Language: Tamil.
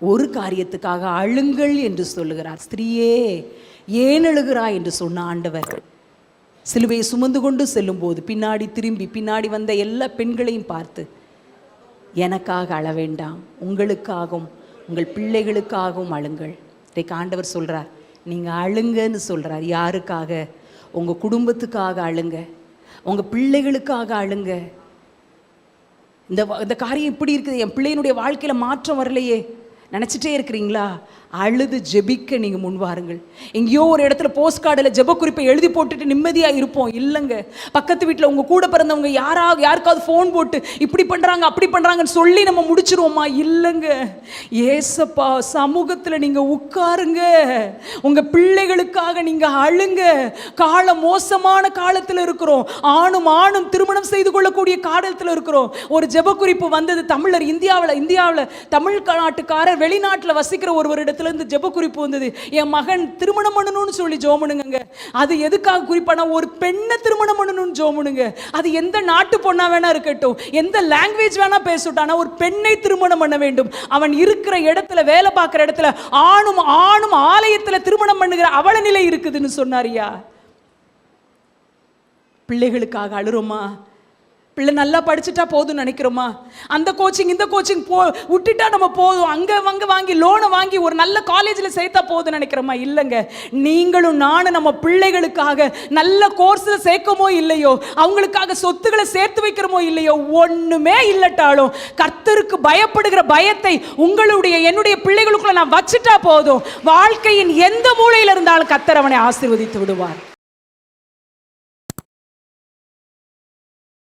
ஒரு காரியத்துக்காக அழுங்கள் என்று சொல்லுகிறார். ஸ்திரீயே ஏன் அழுகிறாய் என்று சொன்ன ஆண்டவர் சிலுவையை சுமந்து கொண்டு செல்லும் போது பின்னாடி வந்த எல்லா பெண்களையும் பார்த்து, எனக்காக அழ வேண்டாம், உங்களுக்காகவும் உங்கள் பிள்ளைகளுக்காகவும் அழுங்கள். இன்றைக்கு ஆண்டவர் சொல்கிறார், நீங்கள் அழுங்கன்னு சொல்கிறார். யாருக்காக? உங்கள் குடும்பத்துக்காக அழுங்க, உங்கள் பிள்ளைகளுக்காக அழுங்க. இந்த காரியம் இப்படி இருக்குது, என் பிள்ளையினுடைய வாழ்க்கையில் மாற்றம் வரலையே நினச்சிட்டே இருக்கிறீங்களா? அழுது ஜெபிக்க நீங்கள் முன்வாருங்கள். எங்கேயோ ஒரு இடத்துல போஸ்ட் கார்டில் ஜெப குறிப்பை எழுதி போட்டுட்டு நிம்மதியாக இருப்போம். இல்லைங்க, பக்கத்து வீட்டில் உங்கள் கூட பிறந்தவங்க யாருக்காவது ஃபோன் போட்டு இப்படி பண்ணுறாங்க அப்படி பண்ணுறாங்கன்னு சொல்லி நம்ம முடிச்சிருவோமா? இல்லைங்க, ஏசப்பா சமூகத்தில் நீங்கள் உட்காருங்க, உங்கள் பிள்ளைகளுக்காக நீங்கள் அழுங்க. காலம் மோசமான காலத்தில் இருக்கிறோம். ஆணும் திருமணம் செய்து கொள்ளக்கூடிய காலத்தில் இருக்கிறோம். ஒரு ஜெப குறிப்பு வந்தது. தமிழர் இந்தியாவில் தமிழ் நாட்டுக்காரர் வெளிநாட்டில் வசிக்கிற ஒருவரிடத்தில் இருந்து ஜெப குறிப்பு வந்தது. என் மகன் திருமணம் பண்ணணும்னு சொல்லி ஜோமனுங்க. அது எதுக்காக குறிப்பான? ஒரு பெண்ணை திருமணம் பண்ணணும்னு ஜோமனுங்க. அது எந்த நாட்டு பொண்ணா வேணா இருக்கட்டும், எந்த லாங்குவேஜ் வேணா பேசட்டானா, ஒரு பெண்ணை திருமணம் பண்ண வேண்டும். அவன் இருக்கிற இடத்துல, வேலை பார்க்கிற இடத்துல ஆணும் ஆலயத்துல திருமணம் பண்ணுகிற அவல நிலை இருக்குதுன்னு சொன்னாரியா. பிள்ளைகளுக்காக அழுறோமா? பிள்ளை நல்லா படிச்சுட்டா போதும் நினைக்கிறோமா? அந்த கோச்சிங் இந்த கோச்சிங் விட்டுட்டா நம்ம போதும், அங்கே வாங்கி லோனை வாங்கி ஒரு நல்ல காலேஜில் சேர்த்தா போதும் நினைக்கிறோமா? இல்லைங்க, நீங்களும் நானும் நம்ம பிள்ளைகளுக்காக நல்ல கோர்ஸில் சேர்க்கமோ இல்லையோ, அவங்களுக்காக சொத்துக்களை சேர்த்து வைக்கிறோமோ இல்லையோ, ஒன்றுமே இல்லட்டாலும் கர்த்தருக்கு பயப்படுகிற பயத்தை என்னுடைய பிள்ளைகளுக்குள்ள நான் வச்சுட்டா போதும், வாழ்க்கையின் எந்த மூலையில் இருந்தாலும் கர்த்தர் அவனை ஆசீர்வதித்து விடுவார்.